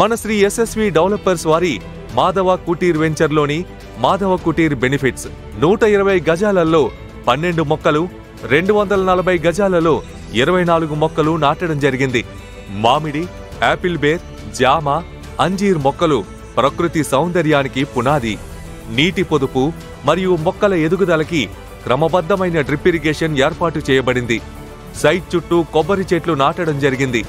మన శ్రీ యశస్వి డెవలపర్స్ వారి మాధవ కుటీర్ వెంచర్లోని మాధవ కుటీర్ బెనిఫిట్స్ 120 గజాలలో 12 మొక్కలు, 240 గజాలలో 24 మొక్కలు నాటడం జరిగింది. మామిడి, యాపిల్ బేర్, జామ, అంజీర్ మొక్కలు ప్రకృతి సౌందర్యానికి పునాది. నీటి పొదుపు మరియు మొక్కల ఎదుగుదలకి క్రమబద్ధమైన డ్రిప్ ఇరిగేషన్ ఏర్పాటు చేయబడింది. సైట్ చుట్టూ కొబ్బరి చెట్లు నాటడం జరిగింది.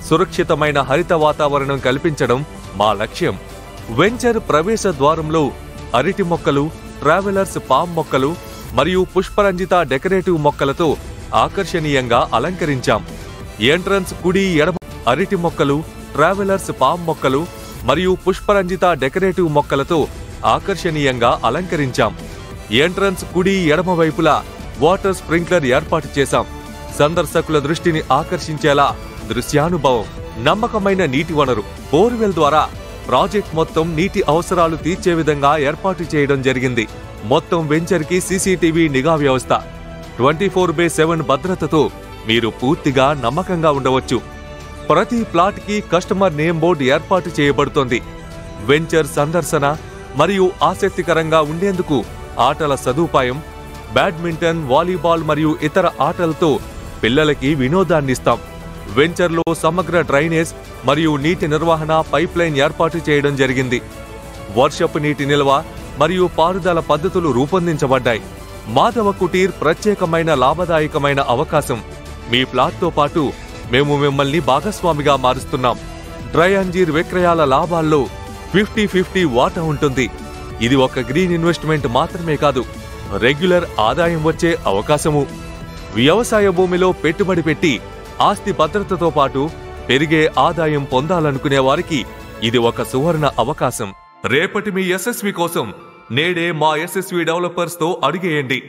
సురక్షితమైన హరిత వాతావరణం కల్పించడం మా లక్ష్యం. వెంచర్ ప్రవేశ ద్వారంలో అరటి మొక్కలు, ట్రావెలర్స్ పామ్ మొక్కలు మరియు పుష్పరంజిత డెకరేటివ్ మొక్కలతో ఆకర్షణీయంగా అలంకరించాం. ఎంట్రన్స్ కుడి ఎడమ అరటి మొక్కలు, ట్రావెలర్స్ పామ్ మొక్కలు మరియు పుష్పరంజిత డెకరేటివ్ మొక్కలతో ఆకర్షణీయంగా అలంకరించాం. ఎంట్రన్స్ కుడి ఎడమ వైపులా వాటర్ స్ప్రింక్లర్ ఏర్పాటు చేశాం. సందర్శకుల దృష్టిని ఆకర్షించేలా దృశ్యానుభవం, నమ్మకమైన నీటి వనరు, బోర్వెల్ ద్వారా ప్రాజెక్ట్ మొత్తం నీటి అవసరాలు తీర్చే విధంగా ఏర్పాటు చేయడం జరిగింది. మొత్తం వెంచర్కి సీసీటీవీ నిఘా వ్యవస్థ, 24/7 భద్రతతో మీరు పూర్తిగా నమ్మకంగా ఉండవచ్చు. ప్రతి ప్లాట్కి కస్టమర్ నేమ్ బోర్డు ఏర్పాటు చేయబడుతోంది. వెంచర్ సందర్శన మరియు ఆసక్తికరంగా ఉండేందుకు ఆటల సదుపాయం, బ్యాడ్మింటన్, వాలీబాల్ మరియు ఇతర ఆటలతో పిల్లలకి వినోదాన్నిస్తాం. వెంచర్లో సమగ్ర డ్రైనేజ్ మరియు నీటి నిర్వహణ పైప్లైన్ ఏర్పాటు చేయడం జరిగింది. వర్షపు నీటి నిల్వ మరియు పారుదల పద్ధతులు రూపొందించబడ్డాయి. మాధవ కుటీర్ ప్రత్యేకమైన లాభదాయకమైన అవకాశం. మీ ప్లాట్తో పాటు మేము మిమ్మల్ని భాగస్వామిగా మారుస్తున్నాం. డ్రై అంజీర్ విక్రయాల లాభాల్లో 50-50 వాటా ఉంటుంది. ఇది ఒక గ్రీన్ ఇన్వెస్ట్మెంట్ మాత్రమే కాదు, రెగ్యులర్ ఆదాయం వచ్చే అవకాశము. వ్యవసాయ భూమిలో పెట్టుబడి పెట్టి ఆస్తి భద్రతతో పాటు పెరిగే ఆదాయం పొందాలనుకునే వారికి ఇది ఒక సువర్ణ అవకాశం. రేపటి మీ యశస్వి కోసం నేడే మా యశస్వి డెవలపర్స్ తో అడిగేయండి.